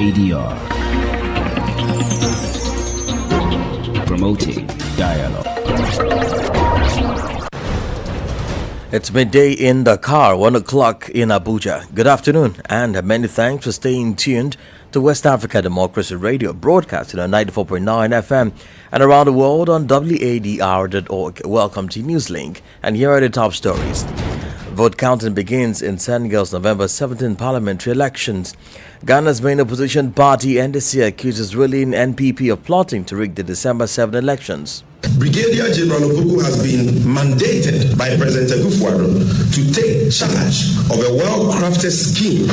ADR. Promoting dialogue. It's midday in Dakar, 1 o'clock in Abuja. Good afternoon, and many thanks for staying tuned to West Africa Democracy Radio, broadcasting on 94.9 FM and around the world on wadr.org. Welcome to Newslink, and here are the top stories. Vote counting begins in Senegal's November 17 parliamentary elections. Ghana's main opposition party, NDC, accuses ruling NPP of plotting to rig the December 7 elections. Brigadier General Opoku has been mandated by President Wadr to take charge of a well-crafted scheme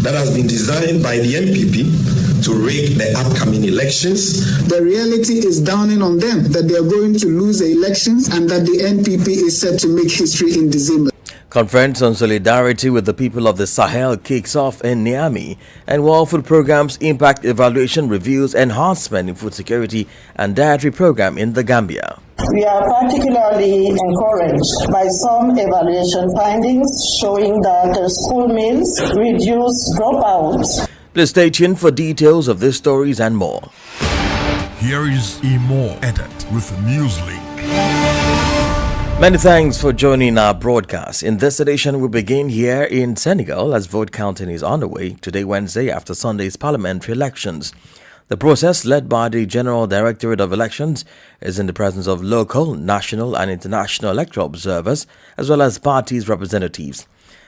that has been designed by the NPP to rig the upcoming elections. The reality is dawning on them that they are going to lose the elections and that the NPP is set to make history in December. Conference on solidarity with the people of the Sahel kicks off in Niamey, and World Food Programme's impact evaluation reviews enhancement in food security and dietary program in the Gambia. We are particularly encouraged by some evaluation findings showing that school meals reduce dropouts. Please stay tuned for details of these stories and more. Here is Imo Edit with Newslink. Many thanks for joining our broadcast. In this edition, we begin here in Senegal as vote counting is underway today, Wednesday, after Sunday's parliamentary elections. The process, led by the General Directorate of Elections, is in the presence of local, national and international electoral observers, as well as parties' representatives.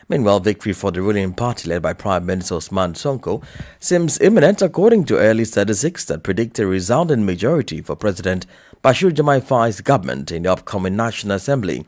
Meanwhile, victory for the ruling party led by Prime Minister Ousmane Sonko seems imminent according to early statistics that predict a resounding majority for President Bashir Diomaye Faye's government in the upcoming National Assembly.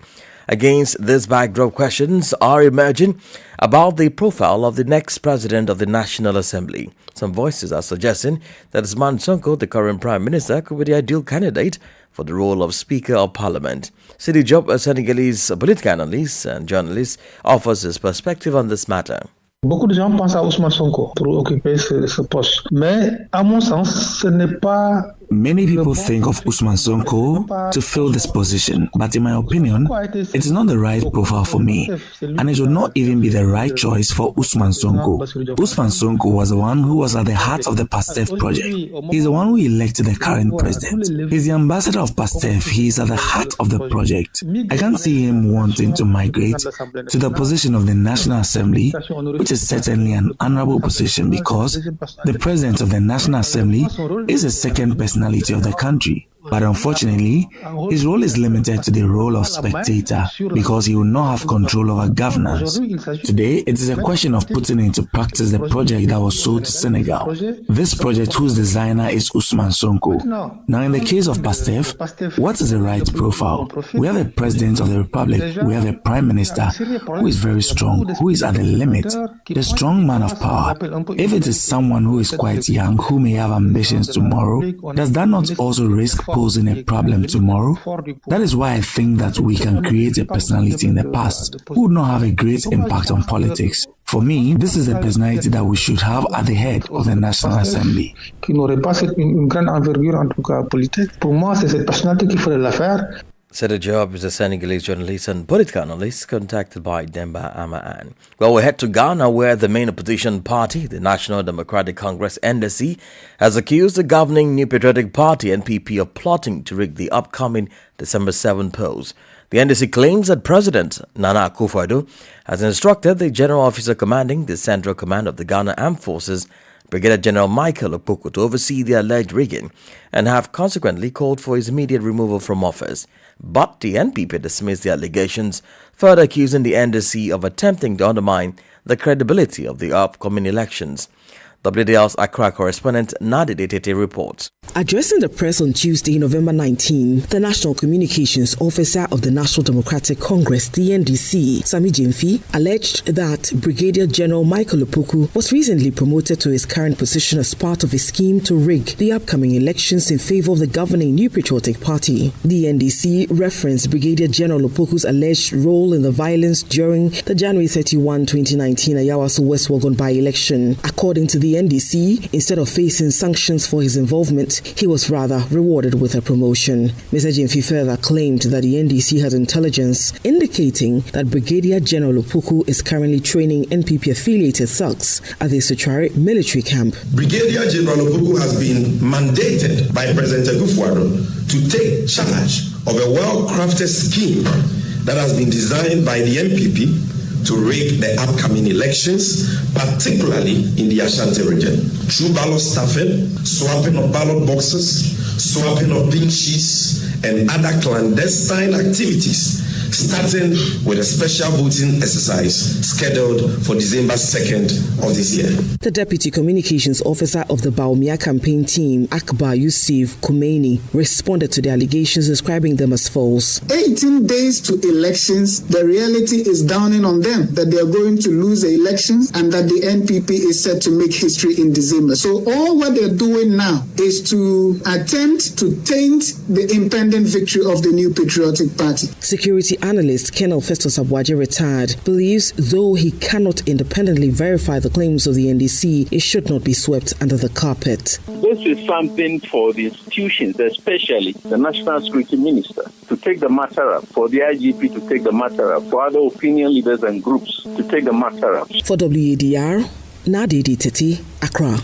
Against this backdrop, questions are emerging about the profile of the next president of the National Assembly. Some voices are suggesting that Ousmane Sonko, the current Prime Minister, could be the ideal candidate for the role of Speaker of Parliament. Sidi Job, a Senegalese political analyst and journalist, offers his perspective on this matter. Beaucoup de gens pensent à Ousmane Sonko pour occuper ce poste. Mais à mon sens, ce n'est pas... Many people think of Ousmane Sonko to fill this position, but in my opinion, it is not the right profile for me, and it would not even be the right choice for Ousmane Sonko. Ousmane Sonko was the one who was at the heart of the PASTEF project. He's the one who elected the current president. He's the ambassador of PASTEF. He is at the heart of the project. I can't see him wanting to migrate to the position of the National Assembly, which is certainly an honorable position because the president of the National Assembly is the second personality of the country. But unfortunately, his role is limited to the role of spectator because he will not have control over governance. Today, it is a question of putting into practice the project that was sold to Senegal. This project whose designer is Ousmane Sonko. Now, in the case of PASTEF, what is the right profile? We have a president of the republic, we have a prime minister who is very strong, who is at the limit, the strong man of power. If it is someone who is quite young, who may have ambitions tomorrow, does that not also risk posing a problem tomorrow? That is why I think that we can create a personality in the past who would not have a great impact on politics. For me, this is the personality that we should have at the head of the National Assembly. Said Job is a Senegalese journalist and political analyst contacted by Demba Amaan. Well, we head to Ghana, where the main opposition party, the National Democratic Congress (NDC), has accused the governing New Patriotic Party (NPP) of plotting to rig the upcoming December 7 polls. The NDC claims that President Nana Akufo-Addo has instructed the General Officer commanding the Central Command of the Ghana Armed Forces, Brigadier General Michael Opoku, to oversee the alleged rigging and have consequently called for his immediate removal from office. But the NPP dismissed the allegations, further accusing the NDC of attempting to undermine the credibility of the upcoming elections. WDL's Accra correspondent Nadi Detete reports. Addressing the press on Tuesday, November 19, the National Communications Officer of the National Democratic Congress, the NDC, Sami Jemfi, alleged that Brigadier General Michael Opoku was recently promoted to his current position as part of a scheme to rig the upcoming elections in favor of the governing New Patriotic Party. The NDC referenced Brigadier General Opoku's alleged role in the violence during the January 31, 2019 Ayawaso West Wuogon by-election. According to the NDC, instead of facing sanctions for his involvement, he was rather rewarded with a promotion. Mr. Jemfi further claimed that the NDC has intelligence indicating that Brigadier General Opoku is currently training NPP-affiliated thugs at the Sochare military camp. Brigadier General Opoku has been mandated by President Wadr to take charge of a well-crafted scheme that has been designed by the MPP to rig the upcoming elections, particularly in the Ashanti region. Through ballot stuffing, swapping of ballot boxes, swapping of pink sheets, and other clandestine activities, starting with a special voting exercise scheduled for December 2nd of this year. The Deputy Communications Officer of the Baumia campaign team, Akbar Yusuf Khomeini, responded to the allegations, describing them as false. 18 days to elections, the reality is dawning on them that they are going to lose the elections and that the NPP is set to make history in December. So all what they're doing now is to attempt to taint the impending victory of the New Patriotic Party. Security analyst Colonel Festus Wadr, retired, believes though he cannot independently verify the claims of the NDC, it should not be swept under the carpet. This is something for the institutions, especially the National Security Minister, to take the matter up, for the IGP to take the matter up, for other opinion leaders and groups to take the matter up. For WADR, Nadidi Teti, Accra.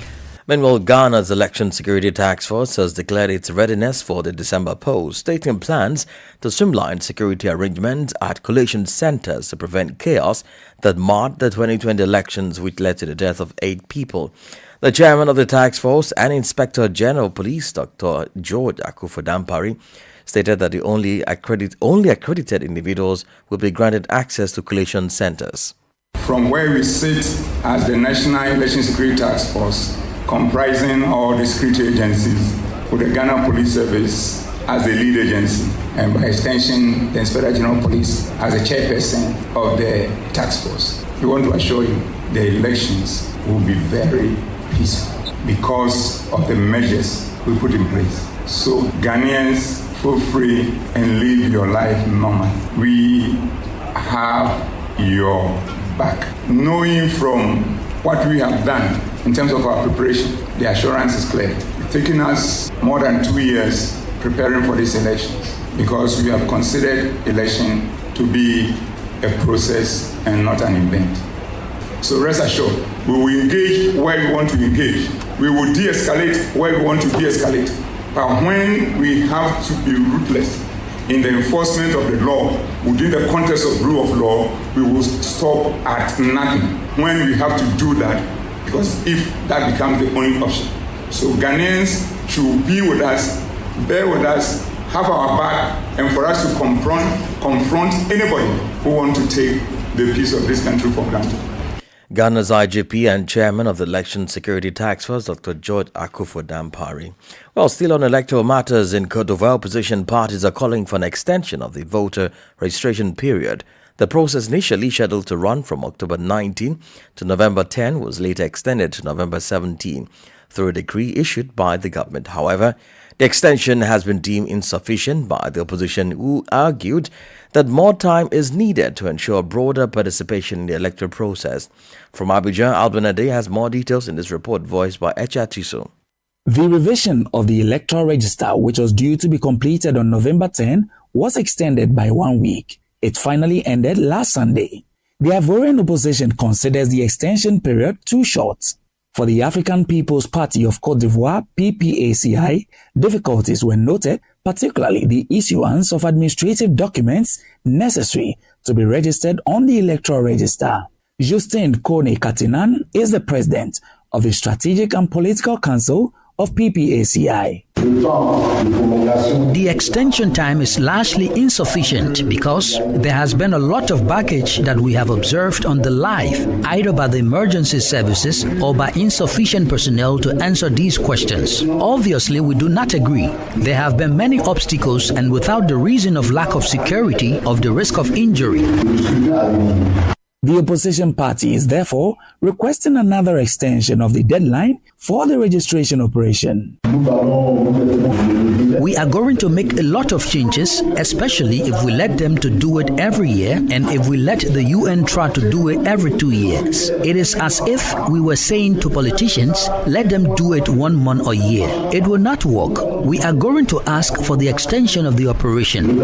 Meanwhile, Ghana's Election Security Task Force has declared its readiness for the December polls, stating plans to streamline security arrangements at collation centers to prevent chaos that marred the 2020 elections, which led to the death of 8 people. The chairman of the task force and Inspector General of Police, Dr. George Akufo-Dampare, stated that the only accredited individuals will be granted access to collation centers. From where we sit as the National Election Security Task Force, comprising all the security agencies, with the Ghana Police Service as the lead agency, and by extension, the Inspector General of Police as the chairperson of the task force. We want to assure you the elections will be very peaceful because of the measures we put in place. So Ghanaians, feel free and live your life normal. We have your back. Knowing from what we have done in terms of our preparation, the assurance is clear. It's taken us more than 2 years preparing for these elections because we have considered election to be a process and not an event. So rest assured, we will engage where we want to engage. We will de-escalate where we want to de-escalate. But when we have to be ruthless in the enforcement of the law, within the context of rule of law, we will stop at nothing. When we have to do that, because if that becomes the only option. So Ghanaians should be with us, bear with us, have our back, and for us to confront anybody who wants to take the peace of this country for granted. Ghana's IGP and chairman of the Election Security Task Force, Dr. George Akufo-Dampare. Well, still on electoral matters in Côte d'Ivoire, opposition parties are calling for an extension of the voter registration period. The process, initially scheduled to run from October 19 to November 10, was later extended to November 17 through a decree issued by the government. However, the extension has been deemed insufficient by the opposition, who argued that more time is needed to ensure broader participation in the electoral process. From Abidjan, Alban Ade has more details in this report voiced by Echa Tiso. The revision of the electoral register, which was due to be completed on November 10, was extended by 1 week. It finally ended last Sunday. The Ivorian opposition considers the extension period too short. For the African People's Party of Côte d'Ivoire, PPACI, difficulties were noted, particularly the issuance of administrative documents necessary to be registered on the electoral register. Justin Kone Katinan is the president of the Strategic and Political Council of PPACI. The extension time is largely insufficient because there has been a lot of baggage that we have observed on the live, either by the emergency services or by insufficient personnel to answer these questions. Obviously, we do not agree. There have been many obstacles, and without the reason of lack of security, of the risk of injury. The opposition party is therefore requesting another extension of the deadline for the registration operation. We are going to make a lot of changes, especially if we let them to do it every year and if we let the UN try to do it every 2 years. It is as if we were saying to politicians, let them do it 1 month or year. It will not work. We are going to ask for the extension of the operation.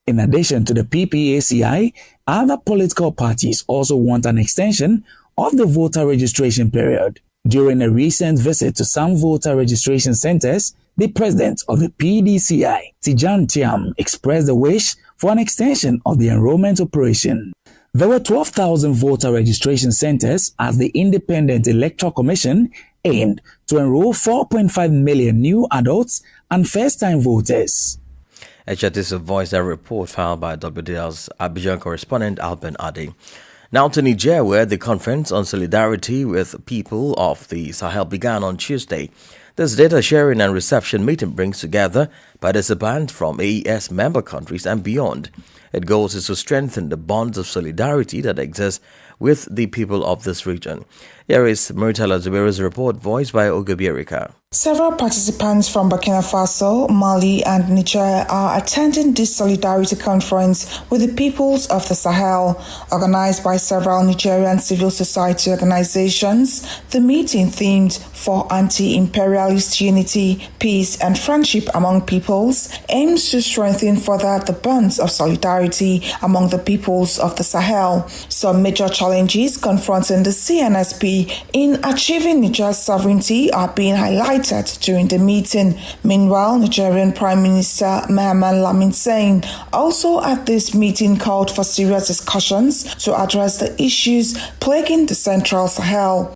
In addition to the PPACI, other political parties also want an extension of the voter registration period. During a recent visit to some voter registration centers, the president of the PDCI, Tijan Tiam, expressed the wish for an extension of the enrollment operation. There were 12,000 voter registration centers as the Independent Electoral Commission aimed to enroll 4.5 million new adults and first-time voters. This voiced a report filed by WDL's Abidjan correspondent Alban Ade. Now to Niger, where the Conference on Solidarity with People of the Sahel began on Tuesday. This data sharing and reception meeting brings together participants from AES member countries and beyond. Its goal is to strengthen the bonds of solidarity that exist with the people of this region. Here is Murtala Zubairu's report, voiced by Ogubierika. Several participants from Burkina Faso, Mali and Niger are attending this solidarity conference with the peoples of the Sahel. Organized by several Nigerian civil society organizations, the meeting themed for anti-imperialist unity, peace and friendship among peoples aims to strengthen further the bonds of solidarity among the peoples of the Sahel. Some major challenges confronting the CNSP in achieving Niger's sovereignty are being highlighted during the meeting. Meanwhile, Nigerian Prime Minister Mohamed Lamin Sane also at this meeting called for serious discussions to address the issues plaguing the Central Sahel.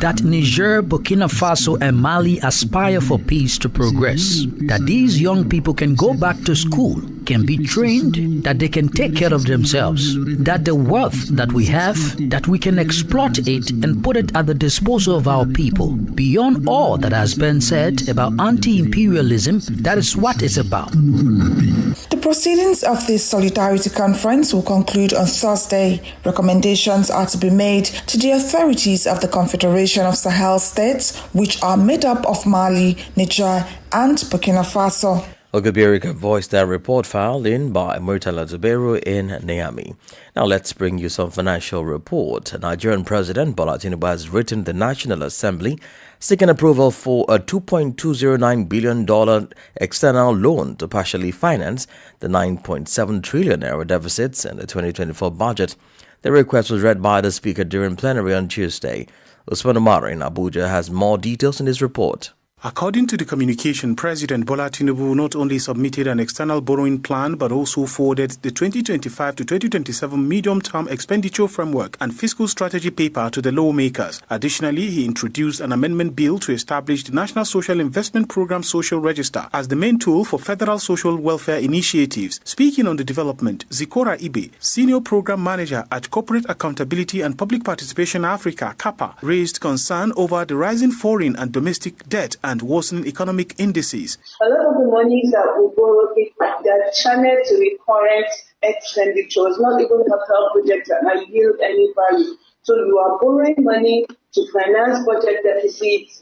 That Niger, Burkina Faso and Mali aspire for peace to progress, that these young people can go back to school, can be trained, that they can take care of themselves, that the wealth that we have, that we can exploit it and put it at the disposal of our people. Beyond all that has been said about anti-imperialism, that is what it's about. The proceedings of this Solidarity Conference will conclude on Thursday. Recommendations are to be made to the authorities of the Confederation of Sahel States, which are made up of Mali, Niger, and Burkina Faso. Ogubierika voiced that report filed in by Murtala Zubairu in Niamey. Now let's bring you some financial report. Nigerian President Bola Tinubu has written the National Assembly seeking approval for a $2.209 billion external loan to partially finance the 9.7 trillion naira deficits in the 2024 budget. The request was read by the Speaker during plenary on Tuesday. Usman Umar in Abuja has more details in his report. According to the communication, President Bola Tinubu not only submitted an external borrowing plan but also forwarded the 2025 to 2027 medium-term expenditure framework and fiscal strategy paper to the lawmakers. Additionally, he introduced an amendment bill to establish the National Social Investment Program Social Register as the main tool for federal social welfare initiatives. Speaking on the development, Zikora Ibe, Senior Program Manager at Corporate Accountability and Public Participation Africa, CAPA, raised concern over the rising foreign and domestic debt and worsening economic indices. A lot of the monies that we borrow, they're channeled to recurrent expenditures, not even capital projects that yield any value. So you are borrowing money to finance budget deficits,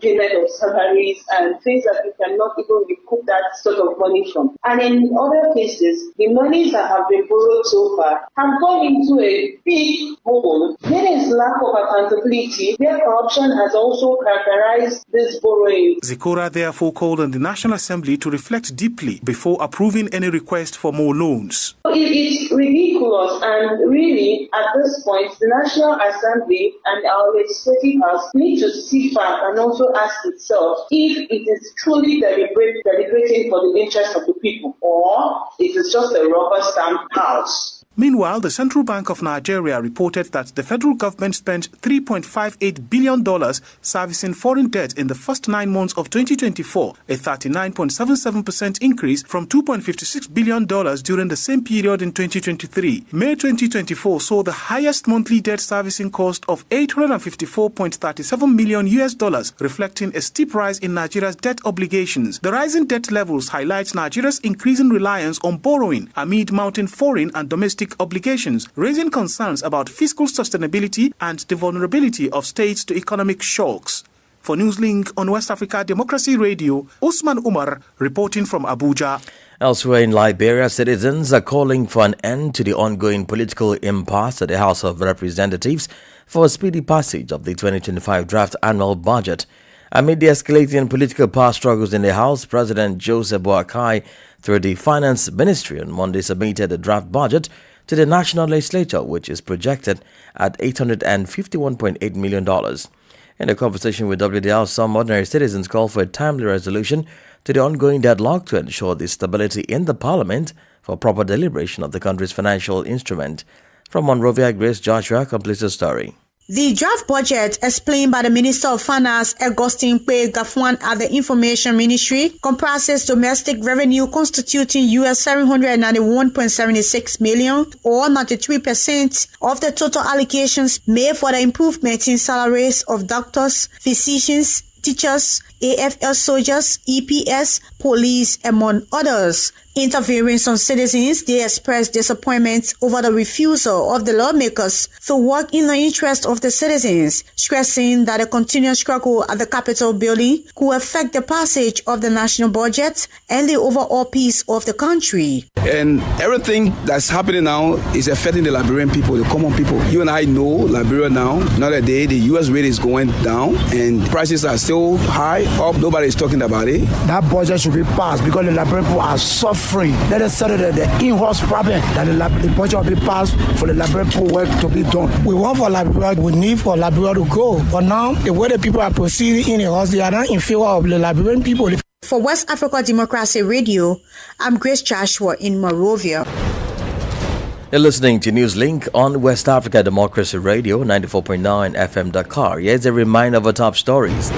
payment of salaries, and things that you cannot even recoup that sort of money from. And in other cases, the monies that have been borrowed so far have gone into a big hole. There is lack of accountability, where corruption has also characterized this borrowing. Zikora therefore called on the National Assembly to reflect deeply before approving any request for more loans. It's ridiculous, and really, at this point, the National Assembly and our legislative house need to sit back and also ask itself if it is truly deliberating for the interest of the people, or it is just a rubber stamp house. Meanwhile, the Central Bank of Nigeria reported that the federal government spent $3.58 billion servicing foreign debt in the first 9 months of 2024, a 39.77% increase from $2.56 billion during the same period in 2023. May 2024 saw the highest monthly debt servicing cost of $854.37 million, reflecting a steep rise in Nigeria's debt obligations. The rising debt levels highlight Nigeria's increasing reliance on borrowing amid mounting foreign and domestic obligations, raising concerns about fiscal sustainability and the vulnerability of states to economic shocks. For Newslink on West Africa Democracy Radio, Usman Umar reporting from Abuja. Elsewhere in Liberia, citizens are calling for an end to the ongoing political impasse at the House of Representatives for a speedy passage of the 2025 draft annual budget. Amid the escalating political power struggles in the House, President Joseph Boakai, through the Finance Ministry, on Monday submitted the draft budget to the National Legislature, which is projected at $851.8 million. In a conversation with WDL, some ordinary citizens call for a timely resolution to the ongoing deadlock to ensure the stability in the Parliament for proper deliberation of the country's financial instrument. From Monrovia, Grace Joshua completes the story. The draft budget, explained by the Minister of Finance, Augustine Kwe Gafwan, at the Information Ministry, comprises domestic revenue constituting US $791.76 million, or 93% of the total allocations made for the improvement in salaries of doctors, physicians, teachers, AFL soldiers, EPS, police, among others. Interviewing some citizens, they expressed disappointment over the refusal of the lawmakers to work in the interest of the citizens, stressing that a continuous struggle at the Capitol building could affect the passage of the national budget and the overall peace of the country. And everything that's happening now is affecting the Liberian people, the common people. You and I know Liberia now, not a day, the US rate is going down and prices are still high, up, nobody is talking about it. That budget should be passed because the Liberian people are suffering. Let us settle the in-house problem that the budget will be passed for the Liberian people work to be done. We want for Liberia, we need for Liberia to go. But now, the way the people are proceeding in the house, they are not in favor of the Liberian people. For West Africa Democracy Radio, I'm Grace Joshua in Monrovia. You're listening to Newslink on West Africa Democracy Radio, 94.9 FM Dakar. Here's a reminder of our top stories.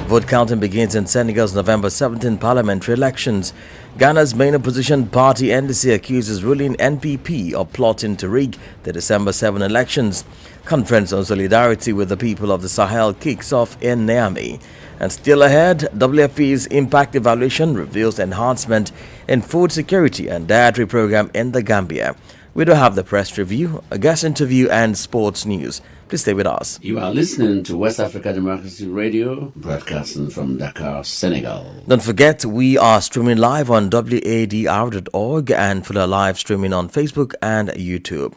Vote counting begins in Senegal's November 17 parliamentary elections. Ghana's main opposition party NDC accuses ruling NPP of plotting to rig the December 7 elections. Conference on solidarity with the people of the Sahel kicks off in Niamey. And still ahead, WFP's impact evaluation reveals enhancement in food security and dietary program in the Gambia. We do have the press review, a guest interview, and sports news. Please stay with us. You are listening to West Africa Democracy Radio, broadcasting from Dakar, Senegal. Don't forget, we are streaming live on wadr.org and full live streaming on Facebook and YouTube.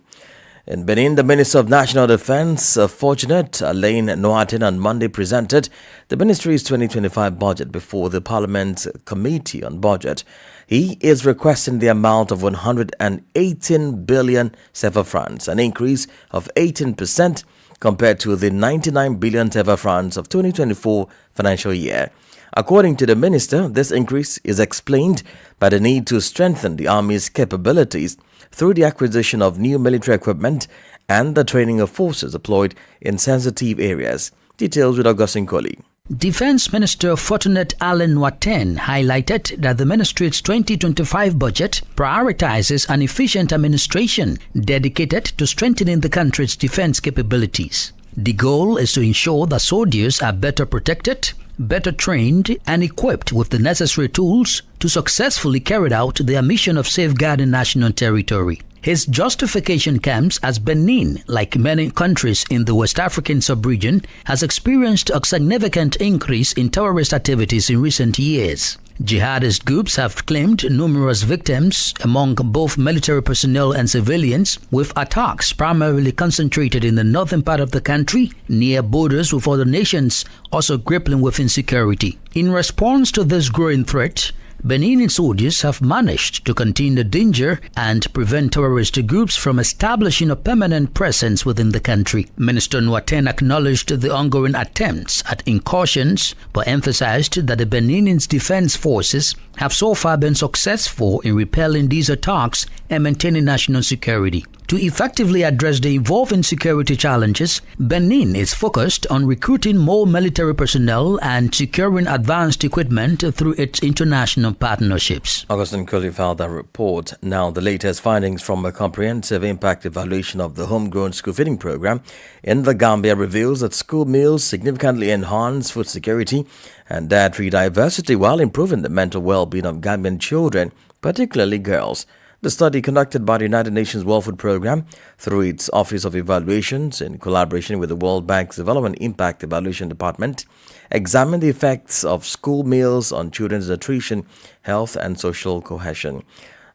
In Benin, the Minister of National Defense, Fortunate Alain Noatin, on Monday presented the ministry's 2025 budget before the Parliament's Committee on Budget. He is requesting the amount of 118 billion CFA francs, an increase of 18% compared to the 99 billion CFA francs of 2024 financial year. According to the minister, this increase is explained by the need to strengthen the Army's capabilities through the acquisition of new military equipment and the training of forces deployed in sensitive areas. Details with Augustine Colley. Defense Minister Fortunate Alain Noatin highlighted that the ministry's 2025 budget prioritizes an efficient administration dedicated to strengthening the country's defense capabilities. The goal is to ensure that soldiers are better protected, better trained, and equipped with the necessary tools to successfully carry out their mission of safeguarding national territory. His justification comes as Benin, like many countries in the West African sub-region, has experienced a significant increase in terrorist activities in recent years. Jihadist groups have claimed numerous victims among both military personnel and civilians, with attacks primarily concentrated in the northern part of the country, near borders with other nations also grappling with insecurity. In response to this growing threat, Benin soldiers have managed to contain the danger and prevent terrorist groups from establishing a permanent presence within the country. Minister Noatin acknowledged the ongoing attempts at incursions, but emphasized that the Benin's defense forces have so far been successful in repelling these attacks and maintaining national security. To effectively address the evolving security challenges, Benin is focused on recruiting more military personnel and securing advanced equipment through its international partnerships. Augustine Curley filed that report. Now, the latest findings from a comprehensive impact evaluation of the homegrown school feeding program in the Gambia reveals that school meals significantly enhance food security and dietary diversity while improving the mental well-being of Gambian children, particularly girls. The study, conducted by the United Nations World Food Programme through its Office of Evaluations in collaboration with the World Bank's Development Impact Evaluation Department, examined the effects of school meals on children's nutrition, health and social cohesion.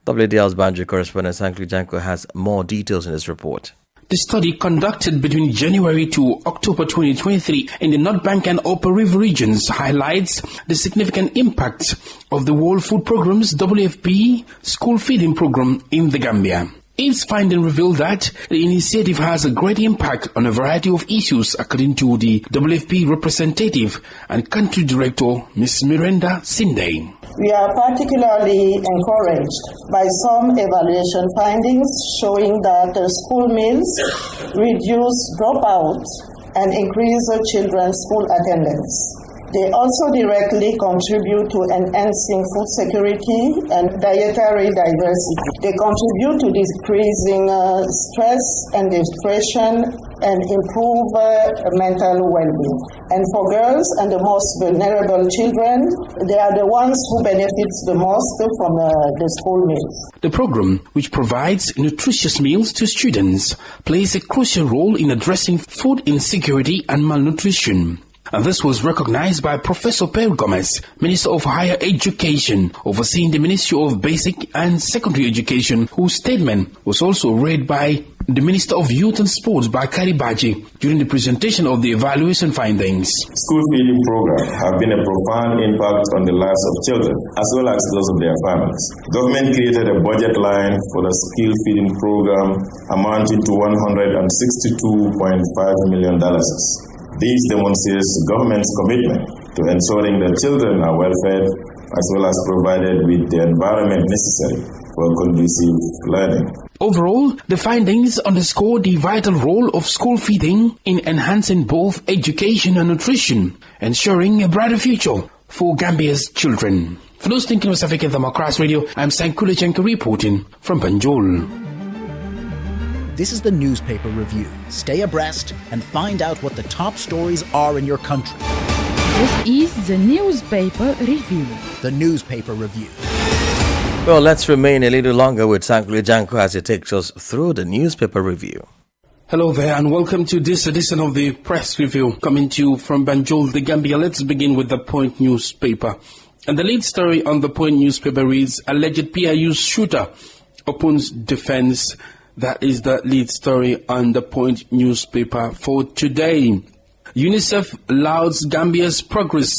WDL's Banjo correspondent Sankli Janko has more details in this report. The study, conducted between January to October 2023 in the North Bank and Upper River regions, highlights the significant impact of the World Food Programme's WFP school feeding program in the Gambia. Its finding revealed that the initiative has a great impact on a variety of issues, according to the WFP representative and country director, Ms. Miranda Sinde. We are particularly encouraged by some evaluation findings showing that school meals reduce dropouts and increase children's school attendance. They also directly contribute to enhancing food security and dietary diversity. They contribute to decreasing stress and depression and improve mental well-being. And for girls and the most vulnerable children, they are the ones who benefit the most from the school meals. The program, which provides nutritious meals to students, plays a crucial role in addressing food insecurity and malnutrition. And this was recognized by Professor Pearl Gomez, Minister of Higher Education, overseeing the Ministry of Basic and Secondary Education, whose statement was also read by the Minister of Youth and Sports, Bakari Baji, during the presentation of the evaluation findings. School feeding programs have been a profound impact on the lives of children, as well as those of their families. Government created a budget line for the school feeding program amounting to $162.5 million. This demonstrates the government's commitment to ensuring that children are well fed, as well as provided with the environment necessary for conducive learning. Overall, the findings underscore the vital role of school feeding in enhancing both education and nutrition, ensuring a brighter future for Gambia's children. For those thinking of West African Democrats Radio, I'm Sankule Chenka reporting from Banjul. This is the newspaper review. Stay abreast and find out what the top stories are in your country. This is the newspaper review. The newspaper review. Well, let's remain a little longer with Sankli Janko as he takes us through the newspaper review. Hello there and welcome to this edition of the press review coming to you from Banjul, the Gambia. Let's begin with the Point newspaper. And the lead story on the Point newspaper reads, alleged PIU shooter opens defense. That is the lead story on the Point newspaper for today. UNICEF lauds Gambia's progress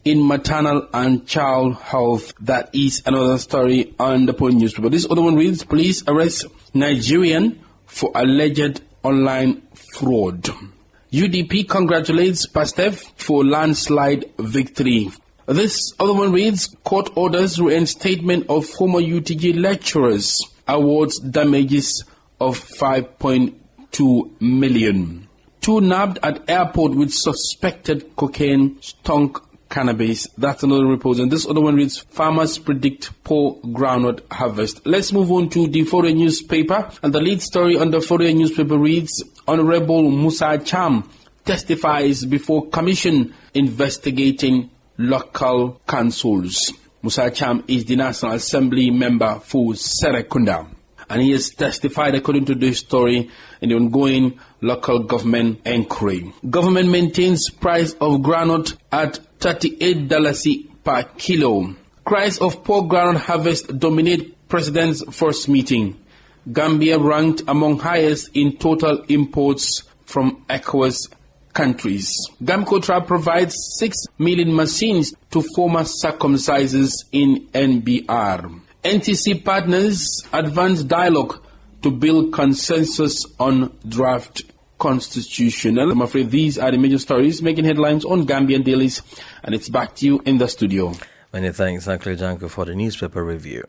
in maternal and child health. That is another story on the Point newspaper. This other one reads, police arrest Nigerian for alleged online fraud. UDP congratulates Pastef for landslide victory. This other one reads, court orders reinstatement of former UTG lecturers. Awards damages of 5.2 million. Two nabbed at airport with suspected cocaine stunk cannabis. That's another report. And this other one reads, farmers predict poor groundnut harvest. Let's move on to the Foreign newspaper. And the lead story on the Foreign newspaper reads, Honorable Musa Cham testifies before commission investigating local councils. Musa Cham is the National Assembly member for Serekunda, and he has testified according to this story in the ongoing local government inquiry. Government maintains price of groundnut at $38 per kilo. Cries of poor groundnut harvest dominate President's first meeting. Gambia ranked among highest in total imports from ECOWAS countries. Gamcotra provides 6 million machines to former circumcisers in NBR. NTC partners advance dialogue to build consensus on draft constitution. And I'm afraid these are the major stories making headlines on Gambian dailies, and it's back to you in the studio. Many thanks, Sankli Janko, for the newspaper review.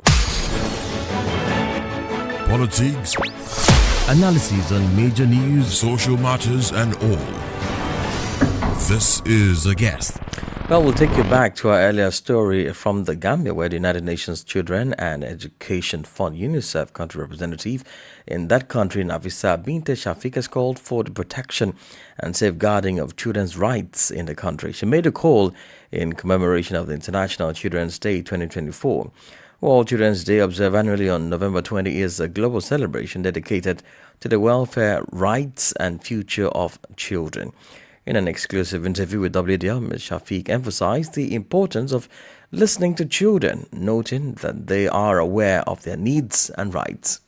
Politics analysis on major news, social matters, and all. This is A Guest. Well, we'll take you back to our earlier story from the Gambia, where the United Nations Children and Education Fund UNICEF country representative in that country, Nafisa Binte Shafiq, has called for the protection and safeguarding of children's rights in the country. She made a call in commemoration of the International Children's Day 2024. World Children's Day, observed annually on November 20, is a global celebration dedicated to the welfare, rights and future of children. In an exclusive interview with WDL, Ms. Shafiq emphasized the importance of listening to children, noting that they are aware of their needs and rights.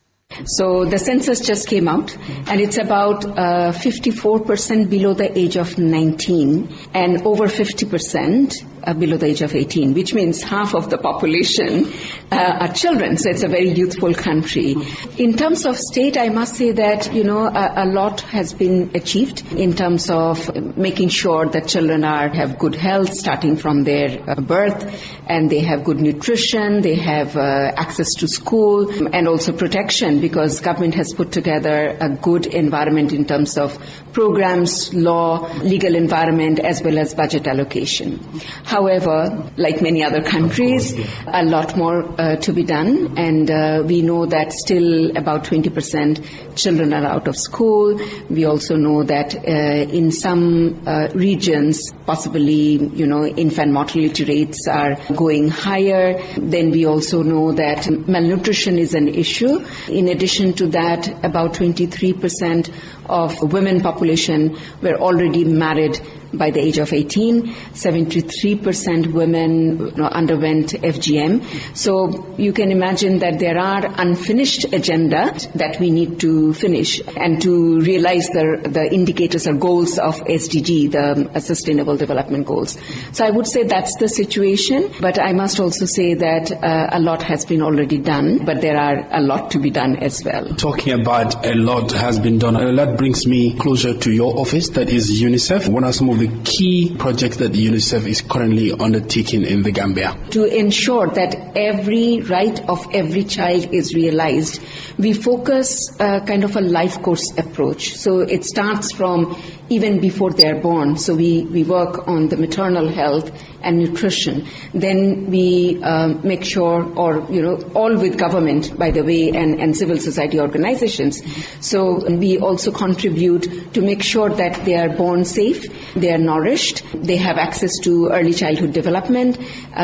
So the census just came out, and it's about 54% below the age of 19 and over 50% below the age of 18, which means half of the population are children. So it's a very youthful country. In terms of state, I must say that, a lot has been achieved in terms of making sure that children have good health starting from their birth, and they have good nutrition, they have access to school, and also protection, because government has put together a good environment in terms of programs, law, legal environment, as well as budget allocation. However, like many other countries, a lot more to be done, and we know that still about 20% children are out of school. We also know that in some regions, possibly, infant mortality rates are going higher. Then we also know that malnutrition is an issue. In addition to that, about 23% of women population were already married by the age of 18. 73% women underwent FGM. So you can imagine that there are unfinished agenda that we need to finish and to realize the indicators or goals of SDG, the Sustainable Development Goals. So I would say that's the situation, but I must also say that a lot has been already done, but there are a lot to be done as well. Talking about a lot has been done, that brings me closer to your office, that is UNICEF. What are some of the key projects that UNICEF is currently undertaking in the Gambia? To ensure that every right of every child is realized, we focus kind of a life course approach. So it starts from even before they're born. So we work on the maternal health and nutrition. Then we make sure, all with government, by the way, and civil society organizations. So we also contribute to make sure that they are born safe, they are nourished, they have access to early childhood development,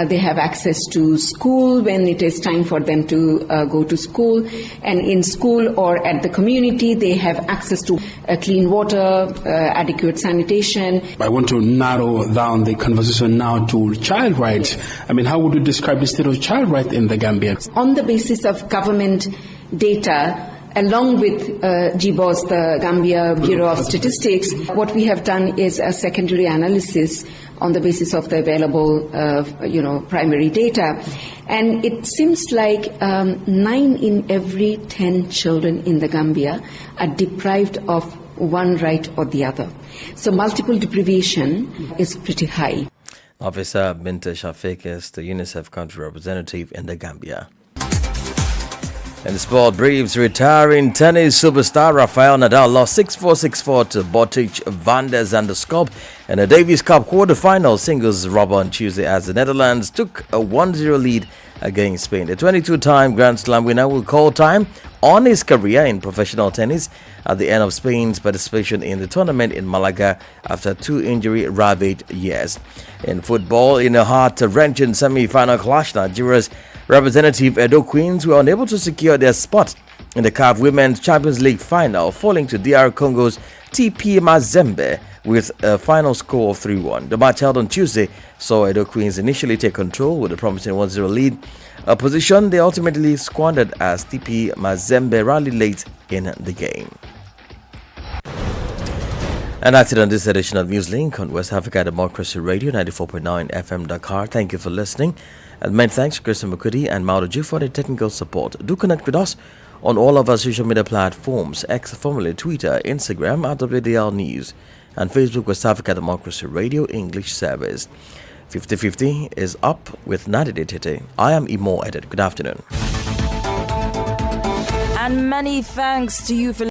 they have access to school when it is time for them to go to school, and in school or at the community, they have access to clean water, adequate sanitation. I want to narrow down the conversation now to child rights. How would you describe the state of child rights in the Gambia? On the basis of government data, along with GBOS, the Gambia Bureau of Statistics, what we have done is a secondary analysis on the basis of the available, primary data. And it seems like 9 in every 10 children in the Gambia are deprived of one right or the other. So multiple deprivation is pretty high. Officer Binte Shafiq is the UNICEF country representative in the Gambia. In the sport briefs, retiring tennis superstar Rafael Nadal lost 6-4, 6-4 to Botic van der Zandskop in the Davis Cup quarter-final singles rubber on Tuesday as the Netherlands took a 1-0 lead against Spain. The 22-time Grand Slam winner will call time on his career in professional tennis at the end of Spain's participation in the tournament in Malaga after 2 injury-ravaged years. In football, in a heart-wrenching semi-final clash, Nigeria's representative Edo Queens were unable to secure their spot in the CAF Women's Champions League final, falling to DR Congo's TP Mazembe with a final score of 3-1. The match held on Tuesday saw Edo Queens initially take control with a promising 1-0 lead, a position they ultimately squandered as TP Mazembe rallied late in the game. And that's it on this edition of Newslink on West Africa Democracy Radio 94.9 FM Dakar. Thank you for listening. And many thanks to Kristen Mukudi and Maudoji for the technical support. Do connect with us on all of our social media platforms, X, formerly Twitter, Instagram at WDL News, and Facebook West Africa Democracy Radio English Service. 50/50 is up with Nadide Tete. I am Imo Edit. Good afternoon. And many thanks to you for